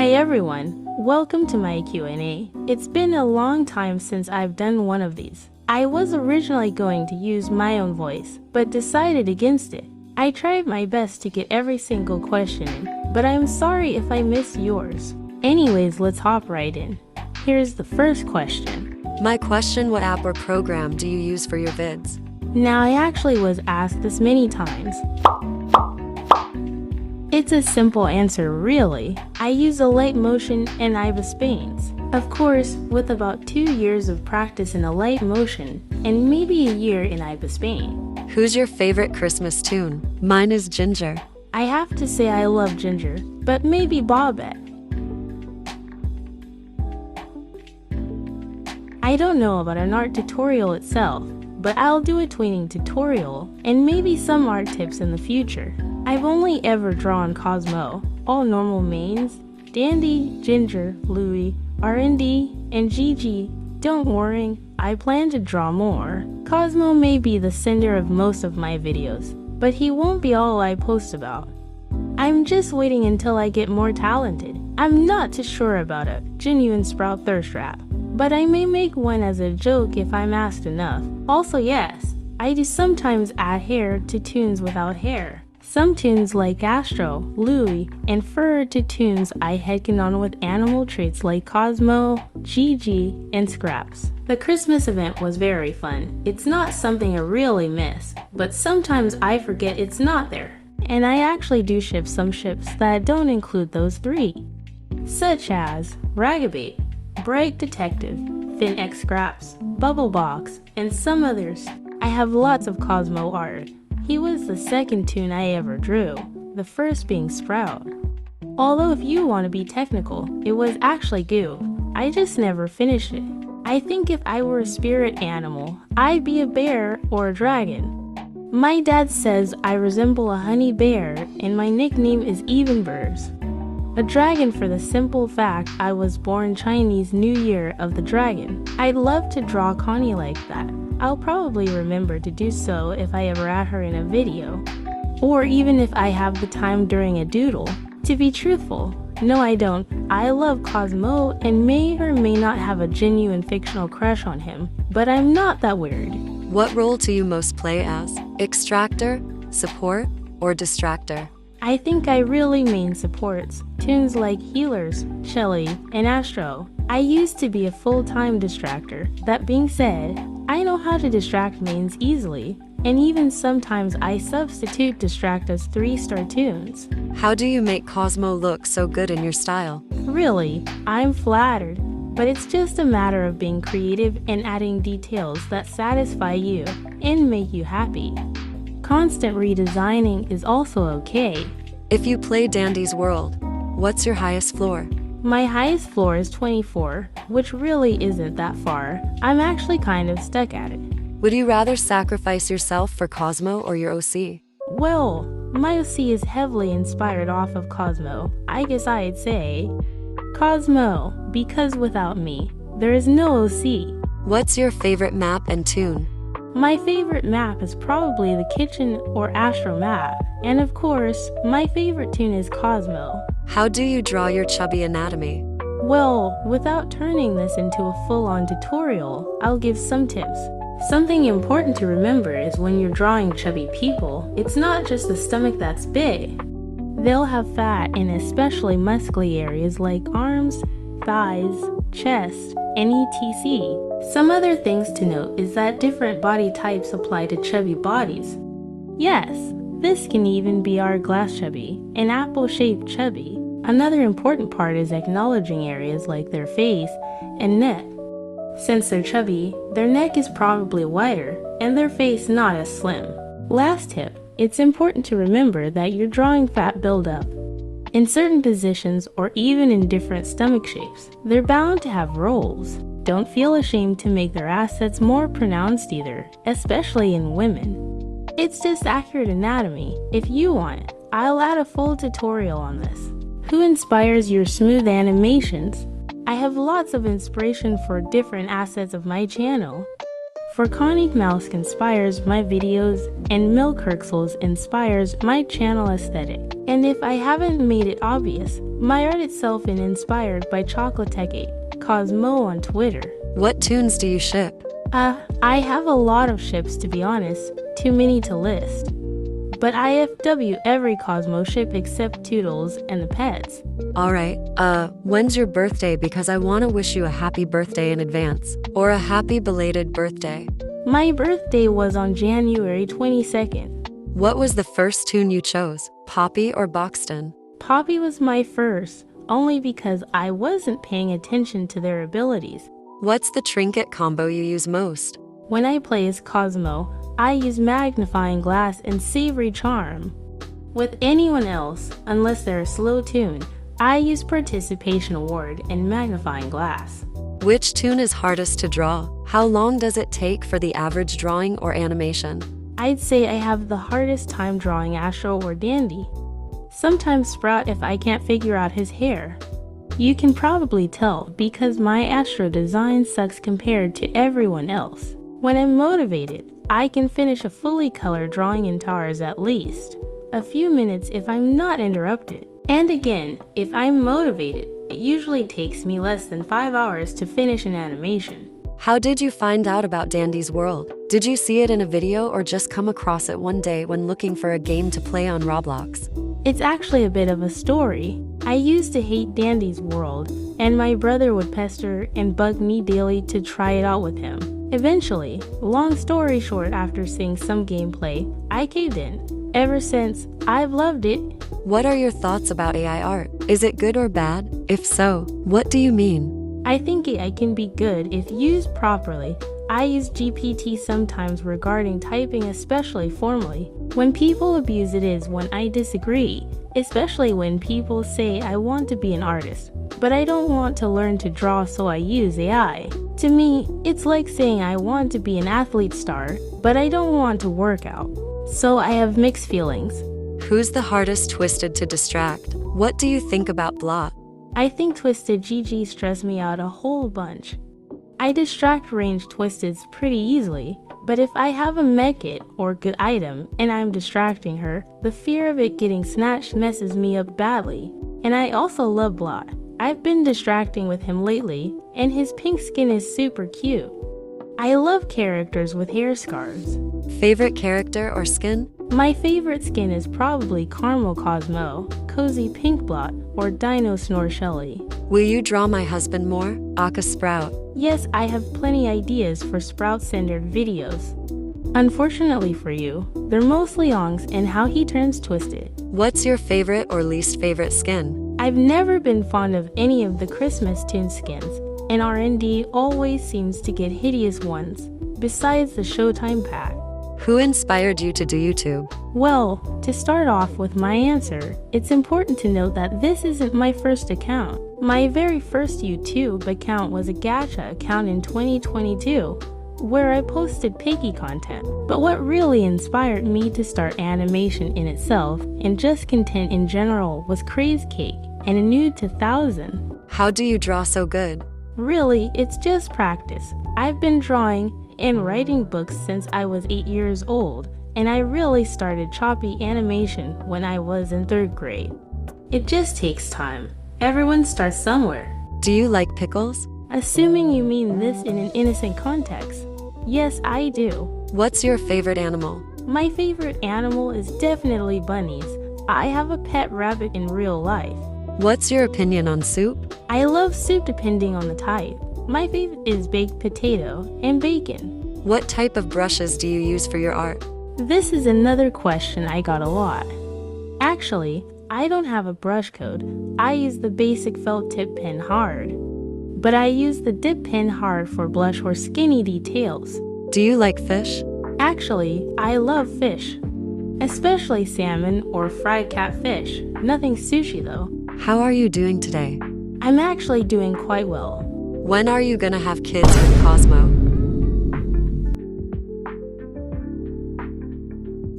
Hi everyone, welcome to my Q&A. It's been a long time since I've done one of these. I was originally going to use my own voice, but decided against it. I tried my best to get every single question in, but I'm sorry if I missed yours. Anyways, let's hop right in. Here's the first question. My question: what app or program do you use for your vids? Now, I actually was asked this many times. It's a simple answer, really. I use Alight Motion and Ibis Paints. Of course, with about 2 years of practice in Alight Motion and maybe a year in Ibis Paint. Who's your favorite Christmas tune? Mine is Ginger. I have to say I love Ginger, but maybe Bobette. I don't know about an art tutorial itself, but I'll do a tweening tutorial and maybe some art tips in the future. I've only ever drawn Cosmo, all normal mains, Dandy, Ginger, Louie, R&D, and Gigi. Don't worry, I plan to draw more. Cosmo may be the center of most of my videos, but he won't be all I post about. I'm just waiting until I get more talented. I'm not too sure about a genuine Sprout thirst rap, but I may make one as a joke if I'm asked enough. Also, yes, I do sometimes add hair to tunes without hair. Some tunes like Astro, Louie, and Fur to tunes I headcanon on with animal traits like Cosmo, Gigi, and Scraps. The Christmas event was very fun. It's not something I really miss, but sometimes I forget it's not there. And I actually do ship some ships that don't include those three, such as Ragabait, Bright Detective, Fin X Scraps, Bubble Box, and some others. I have lots of Cosmo art. He was the second tune I ever drew, the first being Sprout. Although if you want to be technical, it was actually Goo. I just never finished it. I think if I were a spirit animal, I'd be a bear or a dragon. My dad says I resemble a honey bear and my nickname is Evenburs. A dragon for the simple fact I was born Chinese New Year of the Dragon. I'd love to draw Connie like that. I'll probably remember to do so if I ever add her in a video, or even if I have the time during a doodle. To be truthful, no I don't. I love Cosmo and may or may not have a genuine fictional crush on him, but I'm not that weird. What role do you most play as? Extractor, support, or distractor? I think I really mean supports, tunes like Healers, Shelly, and Astro. I used to be a full-time distractor. That being said, I know how to distract mains easily, and even sometimes I substitute distract as 3-star tunes. How do you make Cosmo look so good in your style? Really, I'm flattered, but it's just a matter of being creative and adding details that satisfy you and make you happy. Constant redesigning is also okay. If you play Dandy's World, what's your highest floor? My highest floor is 24, which really isn't that far. I'm actually kind of stuck at it. Would you rather sacrifice yourself for Cosmo or your OC? Well, my OC is heavily inspired off of Cosmo. I guess I'd say Cosmo, because without me, there is no OC. What's your favorite map and tune? My favorite map is probably the Kitchen or Astro map, and of course, my favorite tune is Cosmo. How do you draw your chubby anatomy? Well, without turning this into a full-on tutorial, I'll give some tips. Something important to remember is when you're drawing chubby people, it's not just the stomach that's big. They'll have fat in especially muscly areas like arms, thighs, chest, and etc. Some other things to note is that different body types apply to chubby bodies. Yes, this can even be hourglass chubby, an apple-shaped chubby. Another important part is acknowledging areas like their face and neck. Since they're chubby, their neck is probably wider and their face not as slim. Last tip, it's important to remember that you're drawing fat buildup. In certain positions or even in different stomach shapes, they're bound to have rolls. Don't feel ashamed to make their assets more pronounced either, especially in women. It's just accurate anatomy. If you want, I'll add a full tutorial on this. Who inspires your smooth animations? I have lots of inspiration for different assets of my channel. For Conic Mouse inspires my videos and Milk Herxels inspires my channel aesthetic. And if I haven't made it obvious, My art itself is inspired by Chocolate Tech 8, Cosmo on Twitter. What tunes do you ship? I have a lot of ships to be honest, too many to list. But IFW every Cosmo ship except Toodles and the pets. Alright, when's your birthday because I want to wish you a happy birthday in advance. Or a happy belated birthday. My birthday was on January 22nd. What was the first tune you chose, Poppy or Boxton? Poppy was my first, only because I wasn't paying attention to their abilities. What's the trinket combo you use most? When I play as Cosmo, I use Magnifying Glass and Savory Charm. With anyone else, unless they're a slow tune, I use Participation Award and Magnifying Glass. Which tune is hardest to draw? How long does it take for the average drawing or animation? I'd say I have the hardest time drawing Astro or Dandy. Sometimes Sprout if I can't figure out his hair. You can probably tell because my Astro design sucks compared to everyone else. When I'm motivated, I can finish a fully colored drawing in TARS at least a few minutes if I'm not interrupted. And again, if I'm motivated, it usually takes me less than 5 hours to finish an animation. How did you find out about Dandy's World? Did you see it in a video or just come across it one day when looking for a game to play on Roblox? It's actually a bit of a story. I used to hate Dandy's World, and my brother would pester and bug me daily to try it out with him. Eventually, long story short, after seeing some gameplay, I caved in. Ever since, I've loved it. What are your thoughts about AI art? Is it good or bad? If so, what do you mean? I think AI can be good if used properly. I use GPT sometimes regarding typing, especially formally. When people abuse it is when I disagree, especially when people say I want to be an artist, but I don't want to learn to draw so I use AI. To me, it's like saying I want to be an athlete star, but I don't want to work out. So I have mixed feelings. Who's the hardest Twisted to distract? What do you think about Blot? I think Twisted GG stress me out a whole bunch. I distract range Twisteds pretty easily, but if I have a mech-it or good item and I'm distracting her, the fear of it getting snatched messes me up badly. And I also love Blot. I've been distracting with him lately, and his pink skin is super cute. I love characters with hair scars. Favorite character or skin? My favorite skin is probably Caramel Cosmo, Cozy Pink Blot, or Dino Snore Shelly. Will you draw my husband more? Aka Sprout. Yes, I have plenty ideas for Sprout-centered videos. Unfortunately for you, they're mostly Ongs and how he turns twisted. What's your favorite or least favorite skin? I've never been fond of any of the Christmas tune skins, and R&D always seems to get hideous ones, besides the Showtime pack. Who inspired you to do YouTube? Well, to start off with my answer, it's important to note that this isn't my first account. My very first YouTube account was a gacha account in 2022, where I posted piggy content. But what really inspired me to start animation in itself, and just content in general, was Craze Cake and a Nude 2000. How do you draw so good? Really, it's just practice. I've been drawing and writing books since I was 8 years old, and I really started choppy animation when I was in 3rd grade. It just takes time. Everyone starts somewhere. Do you like pickles? Assuming you mean this in an innocent context. Yes, I do. What's your favorite animal? My favorite animal is definitely bunnies. I have a pet rabbit in real life. What's your opinion on soup? I love soup depending on the type. My favorite is baked potato and bacon. What type of brushes do you use for your art? This is another question I got a lot. Actually, I don't have a brush code. I use the basic felt tip pen hard. But I use the dip pen hard for blush or skinny details. Do you like fish? Actually, I love fish. Especially salmon or fried catfish. Nothing sushi though. How are you doing today? I'm actually doing quite well. When are you gonna have kids with Cosmo?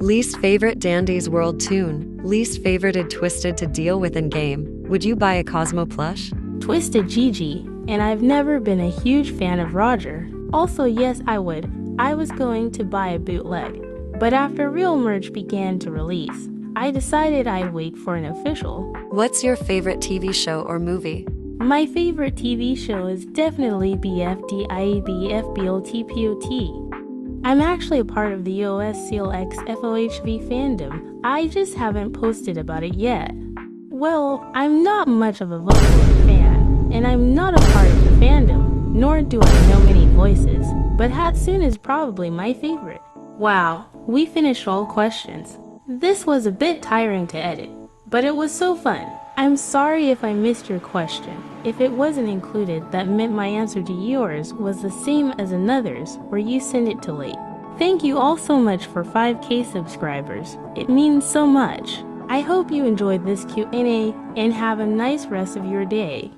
Least favorite Dandy's World tune. Least favorited Twisted to deal with in game. Would you buy a Cosmo plush? Twisted GG, and I've never been a huge fan of Roger. Also, yes, I would. I was going to buy a bootleg, but after real merch began to release, I decided I'd wait for an official. What's your favorite TV show or movie? My favorite TV show is definitely BFDIABFBOTPOT. I'm actually a part of the OSCLXFOHV fandom. I just haven't posted about it yet. Well, I'm not much of a Vocaloid fan, and I'm not a part of the fandom, nor do I know many voices, but Hatsune is probably my favorite. Wow, we finished all questions. This was a bit tiring to edit, but it was so fun. I'm sorry if I missed your question. If it wasn't included, that meant my answer to yours was the same as another's, where you sent it too late. Thank you all so much for 5K subscribers. It means so much. I hope you enjoyed this Q&A and have a nice rest of your day.